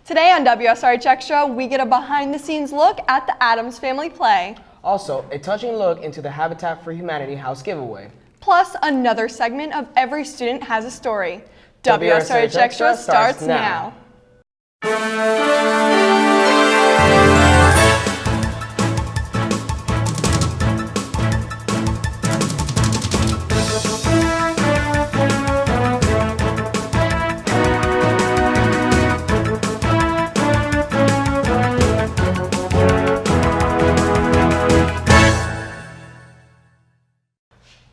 Today on WSRH Extra, we get a behind-the-scenes look at the Addams Family play. Also, a touching look into the Habitat for Humanity house giveaway. Plus, another segment of Every Student Has a Story. WSRH Extra starts now.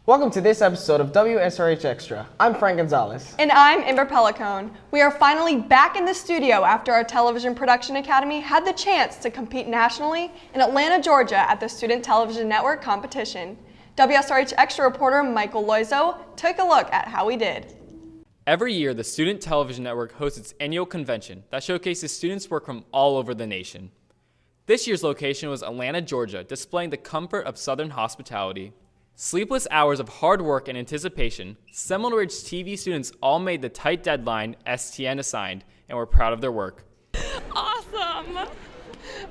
Welcome to this episode of WSRH Extra. I'm Frank Gonzalez. And I'm Amber Pellicone. We are finally back in the studio after our Television Production Academy had the chance to compete nationally in Atlanta, Georgia at the Student Television Network competition. WSRH Extra reporter Michael Loizo took a look at how we did. Every year, the Student Television Network hosts its annual convention that showcases students' work from all over the nation. This year's location was Atlanta, Georgia, displaying the comfort of Southern hospitality. Sleepless hours of hard work and anticipation, Seminole Ridge TV students all made the tight deadline STN assigned and were proud of their work. Awesome!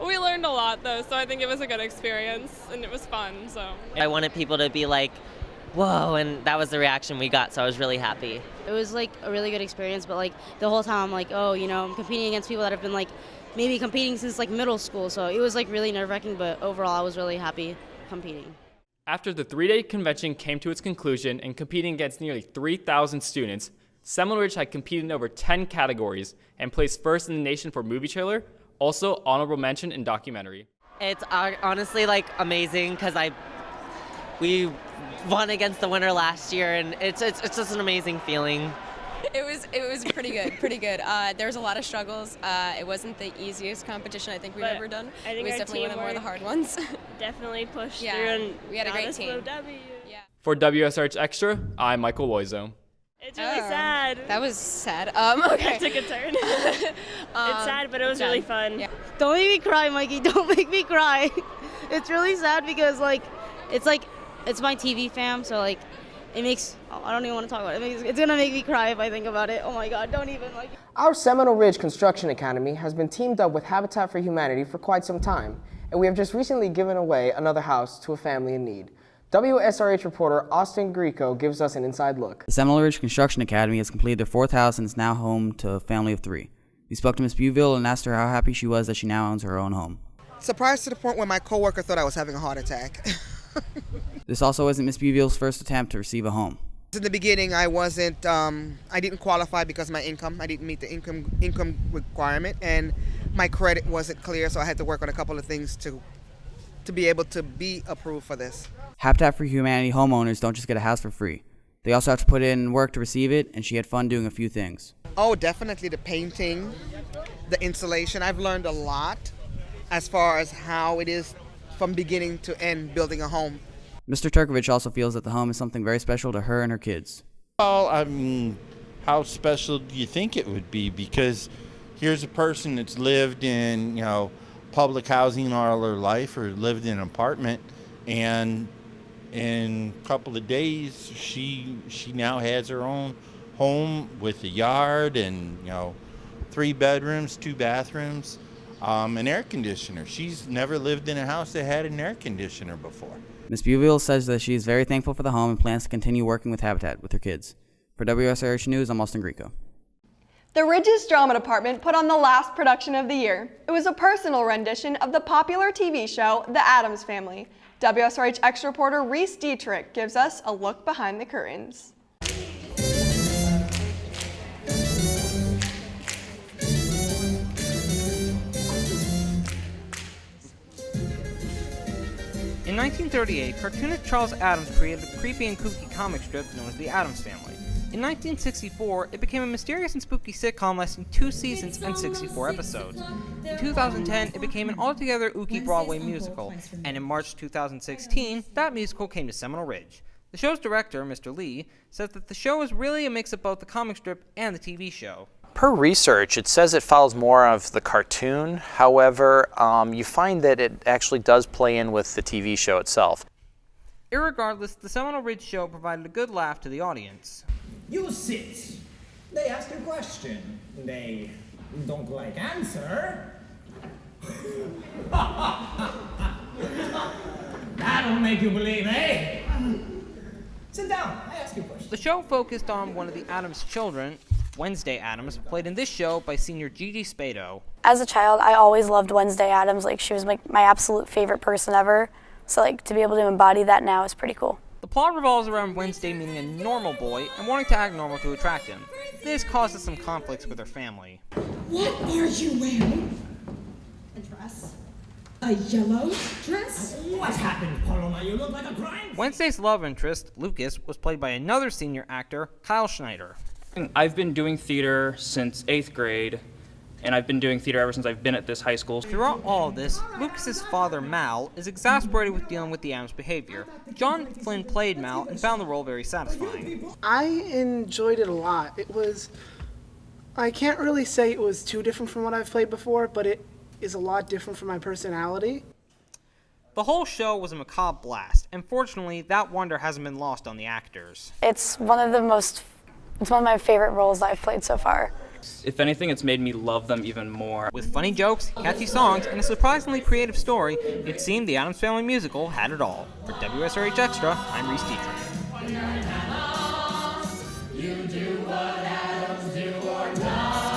We learned a lot though, so I think it was a good experience and it was fun. So I wanted people to be like, whoa, and that was the reaction we got, so I was really happy. It was like a really good experience, but like the whole time I'm like, oh, you know, I'm competing against people that have been like maybe competing since like middle school, so it was like really nerve-wracking, but overall I was really happy competing. After the three-day convention came to its conclusion and competing against nearly 3,000 students, Seminole Ridge had competed in over 10 categories and placed first in the nation for movie trailer, also honorable mention in documentary. It's honestly like amazing because we won against the winner last year, and it's just an amazing feeling. It was pretty good. There was a lot of struggles. It wasn't the easiest competition I think we've ever done. I think it was our definitely one of the more the hard ones. definitely pushed through, Yeah, and we had a great got us team. the W. Yeah. For WSRH Extra, I'm Michael Loizo. It's really sad. That was sad. It Okay. took a turn. It's sad, but it was really fun. Yeah. Don't make me cry, Mikey. Don't make me cry. It's really sad because it's my TV fam, so like it makes, I don't even want to talk about it. It's gonna make me cry if I think about it. Oh my God, don't even like. Our Seminole Ridge Construction Academy has been teamed up with Habitat for Humanity for quite some time, and we have just recently given away another house to a family in need. WSRH reporter Austin Greco gives us an inside look. The Seminole Ridge Construction Academy has completed their fourth house and is now home to a family of three. We spoke to Miss Buville and asked her how happy she was that she now owns her own home. Surprised to the point where my coworker thought I was having a heart attack. This also isn't Miss Buville's first attempt to receive a home. In the beginning, I didn't qualify because of my income. I didn't meet the income requirement, and my credit wasn't clear, so I had to work on a couple of things to be able to be approved for this. Habitat for Humanity homeowners don't just get a house for free. They also have to put in work to receive it, and she had fun doing a few things. Oh, definitely the painting, the insulation. I've learned a lot as far as how it is from beginning to end building a home. Mr. Turkovich also feels that the home is something very special to her and her kids. Well, I mean, how special do you think it would be? Because here's a person that's lived in, public housing all her life or lived in an apartment, and in a couple of days she now has her own home with a yard and 3 bedrooms, 2 bathrooms, an air conditioner. She's never lived in a house that had an air conditioner before. Ms. Buville says that she is very thankful for the home and plans to continue working with Habitat with her kids. For WSRH News, I'm Austin Greco. The Ridges Drama Department put on the last production of the year. It was a personal rendition of the popular TV show, The Addams Family. WSRH Extra reporter Reese Dietrich gives us a look behind the curtains. In 1938, cartoonist Charles Addams created a creepy and kooky comic strip known as The Addams Family. In 1964, it became a mysterious and spooky sitcom lasting 2 seasons and 64 episodes. In 2010, it became an altogether ooky Broadway musical, and in March 2016, that musical came to Seminole Ridge. The show's director, Mr. Lee, says that the show is really a mix of both the comic strip and the TV show. Per research, it says it follows more of the cartoon. However, you find that it actually does play in with the TV show itself. Irregardless, the Seminole Ridge show provided a good laugh to the audience. You sit. They ask a question. They Don't like answer? That'll make you believe, eh? Sit down. I ask you a question. The show focused on one of the Addams children, Wednesday Addams, played in this show by senior Gigi Spado. As a child, I always loved Wednesday Addams. Like, she was like my absolute favorite person ever. So like to be able to embody that now is pretty cool. The plot revolves around Wednesday meeting a normal boy and wanting to act normal to attract him. This causes some conflicts with her family. What are you wearing? A dress. A yellow dress? What happened, Paloma? You look like a crime. Wednesday's love interest, Lucas, was played by another senior actor, Kyle Schneider. I've been doing theater since 8th grade, and I've been doing theater ever since I've been at this high school. Throughout all of this, Lucas's father, Mal, is exasperated with dealing with the Addams behavior. John Flynn played Mal and found the role very satisfying. I enjoyed it a lot. I can't really say it was too different from what I've played before, but it is a lot different from my personality. The whole show was a macabre blast, and fortunately, that wonder hasn't been lost on the actors. It's one of my favorite roles that I've played so far. If anything, it's made me love them even more. With funny jokes, catchy songs, and a surprisingly creative story, it seemed the Addams Family musical had it all. For WSRH Extra, I'm Reese Dietrich. You do what Addams do or die.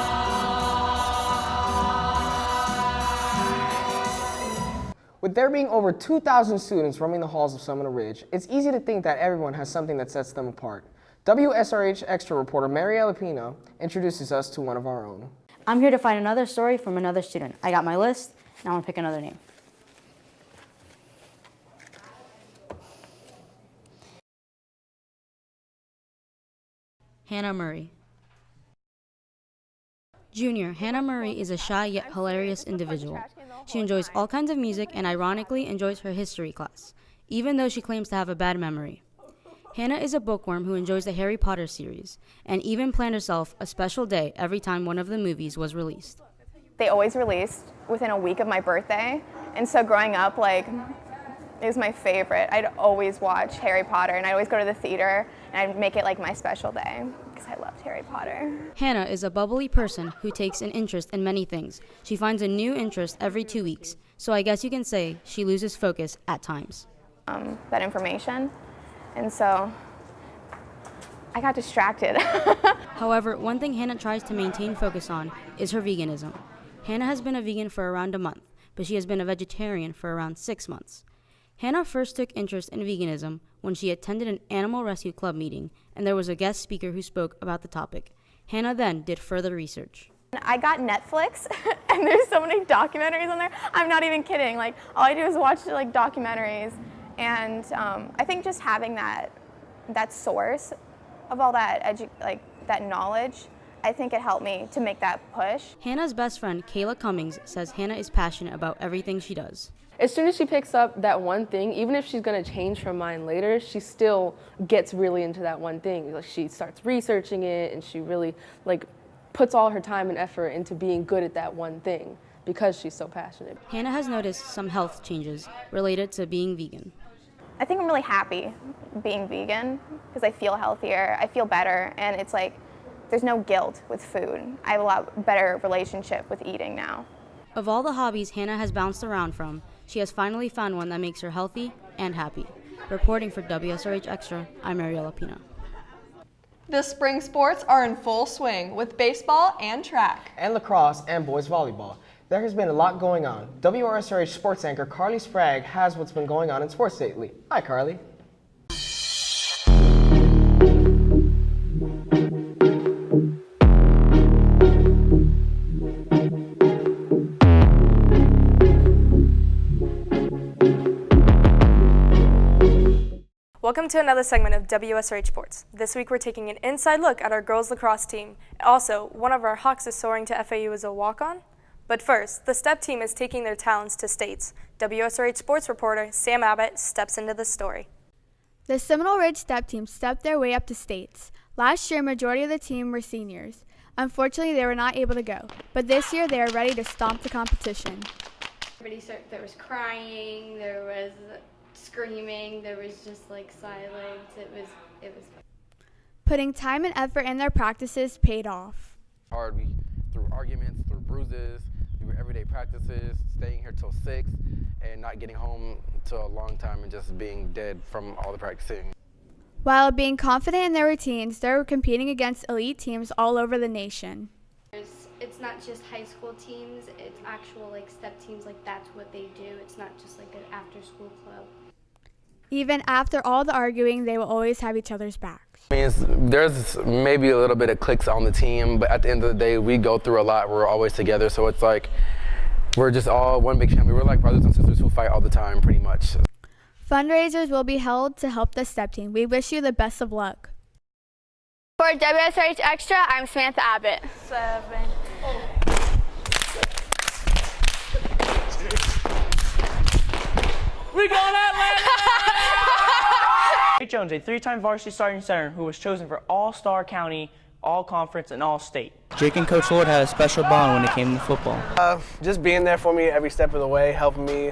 With there being over 2,000 students roaming the halls of Seminole Ridge, it's easy to think that everyone has something that sets them apart. WSRH Extra reporter Mariela Pino introduces us to one of our own. I'm here to find another story from another student. I got my list, now I'm gonna pick another name. Hannah Murray. Junior, Hannah Murray is a shy yet hilarious individual. She enjoys all kinds of music and ironically enjoys her history class, even though she claims to have a bad memory. Hannah is a bookworm who enjoys the Harry Potter series and even planned herself a special day every time one of the movies was released. They always released within a week of my birthday, and so growing up, like, it was my favorite. I'd always watch Harry Potter, and I'd always go to the theater, and I'd make it like my special day because I loved Harry Potter. Hannah is a bubbly person who takes an interest in many things. She finds a new interest every 2 weeks, so I guess you can say she loses focus at times. That information. And so I got distracted. However, one thing Hannah tries to maintain focus on is her veganism. Hannah has been a vegan for around a month, but she has been a vegetarian for around 6 months. Hannah first took interest in veganism when she attended an animal rescue club meeting, and there was a guest speaker who spoke about the topic. Hannah then did further research. I got Netflix, and there's so many documentaries on there. I'm not even kidding. Like, all I do is watch like documentaries. And I think just having that source of all that that knowledge, I think it helped me to make that push. Hannah's best friend, Kayla Cummings, says Hannah is passionate about everything she does. As soon as she picks up that one thing, even if she's going to change her mind later, she still gets really into that one thing. Like, she starts researching it, and she really puts all her time and effort into being good at that one thing because she's so passionate. Hannah has noticed some health changes related to being vegan. I think I'm really happy being vegan because I feel healthier, I feel better, and it's like there's no guilt with food. I have a lot better relationship with eating now. Of all the hobbies Hannah has bounced around from, she has finally found one that makes her healthy and happy. Reporting for WSRH Extra, I'm Mariela Pina. The spring sports are in full swing with baseball and track. And lacrosse and boys volleyball. There has been a lot going on. WSRH sports anchor Carly Sprague has what's been going on in sports lately. Hi, Carly. Welcome to another segment of WSRH Sports. This week we're taking an inside look at our girls lacrosse team. Also, one of our Hawks is soaring to FAU as a walk-on. But first, the STEP team is taking their talents to states. WSRH sports reporter Sam Abbott steps into the story. The Seminole Ridge STEP team stepped their way up to states. Last year, majority of the team were seniors. Unfortunately, they were not able to go. But this year, they are ready to stomp the competition. There was crying, there was screaming, there was just silence. It was fun. Putting time and effort in their practices paid off. Hard. We through arguments, through bruises, through everyday practices, staying here till 6, and not getting home till a long time and just being dead from all the practicing. While being confident in their routines, they're competing against elite teams all over the nation. It's not just high school teams, it's actual like step teams, like that's what they do. It's not just like an after school club. Even after all the arguing, they will always have each other's backs. I mean, there's maybe a little bit of cliques on the team, but at the end of the day, we go through a lot. We're always together, so it's like we're just all one big family. We're like brothers and sisters who fight all the time, pretty much. Fundraisers will be held to help the step team. We wish you the best of luck. For WSRH Extra, I'm Samantha Abbott. 7. We going Atlanta! Jake Jones, a 3-time varsity starting center who was chosen for All-Star County, All-Conference, and All-State. Jake and Coach Lord had a special bond when it came to football. Just being there for me every step of the way, helping me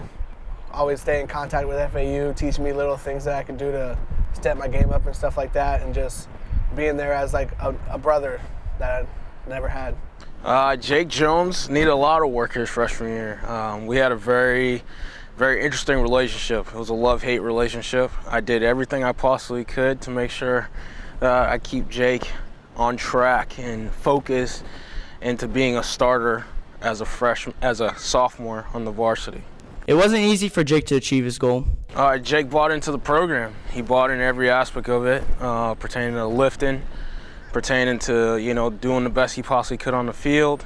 always stay in contact with FAU, teaching me little things that I can do to step my game up and stuff like that, and just being there as like a brother that I never had. Jake Jones needed a lot of work his freshman year. We had a very interesting relationship. It was a love-hate relationship. I did everything I possibly could to make sure I keep Jake on track and focused into being a starter as a sophomore on the varsity. It wasn't easy for Jake to achieve his goal. Jake bought into the program. He bought in every aspect of it, pertaining to lifting, pertaining to doing the best he possibly could on the field,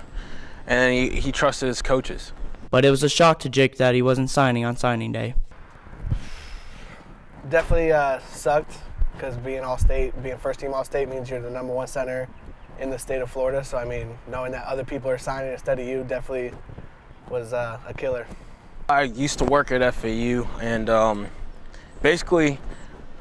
and he trusted his coaches. But it was a shock to Jake that he wasn't signing on signing day. Definitely sucked because being All-State, being first-team All-State means you're the #1 center in the state of Florida. So I mean, knowing that other people are signing instead of you definitely was a killer. I used to work at FAU, and basically,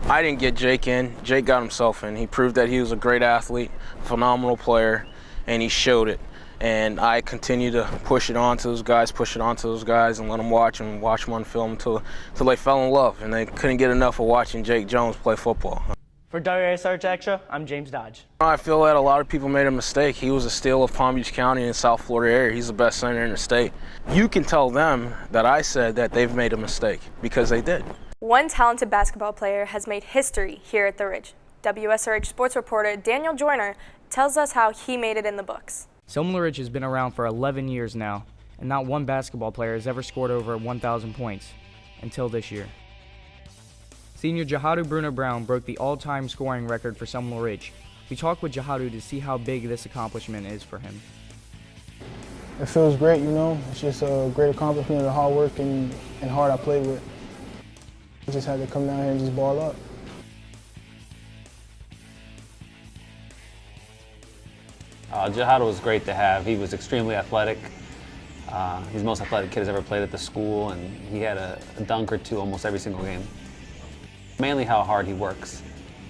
I didn't get Jake in. Jake got himself in. He proved that he was a great athlete, phenomenal player, and he showed it. And I continue to push it on to those guys, and let them watch them on film until they fell in love, and they couldn't get enough of watching Jake Jones play football. For WSRH Extra, I'm James Dodge. I feel that a lot of people made a mistake. He was a steal of Palm Beach County and South Florida area. He's the best center in the state. You can tell them that I said that they've made a mistake, because they did. One talented basketball player has made history here at the Ridge. WSRH sports reporter Daniel Joyner tells us how he made it in the books. Seminole Ridge has been around for 11 years now, and not one basketball player has ever scored over 1,000 points until this year. Senior Jahadu Bruno Brown broke the all-time scoring record for Seminole Ridge. We talked with Jahadu to see how big this accomplishment is for him. It feels great, It's just a great accomplishment of the hard work and heart I played with. I just had to come down here and just ball up. Jahadu was great to have. He was extremely athletic. He's the most athletic kid has ever played at the school, and he had a dunk or two almost every single game. Mainly how hard he works.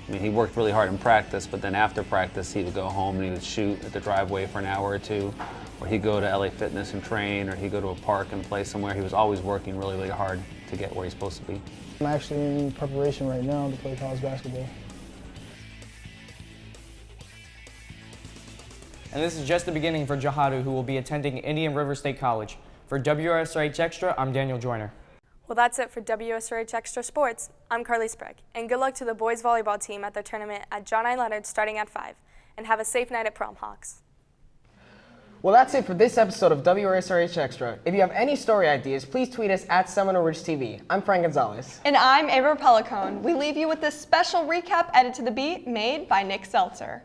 I mean, he worked really hard in practice, but then after practice, he would go home and he would shoot at the driveway for an hour or two, or he'd go to LA Fitness and train, or he'd go to a park and play somewhere. He was always working really, really hard to get where he's supposed to be. I'm actually in preparation right now to play college basketball. And this is just the beginning for Jahadu, who will be attending Indian River State College. For WSRH Extra, I'm Daniel Joyner. Well, that's it for WSRH Extra Sports. I'm Carly Sprague, and good luck to the boys volleyball team at their tournament at John I. Leonard starting at 5. And have a safe night at Prom Hawks. Well, that's it for this episode of WSRH Extra. If you have any story ideas, please tweet us at Seminole Ridge TV. I'm Frank Gonzalez. And I'm Ava Pellicone. We leave you with this special recap edited to the beat made by Nick Seltzer.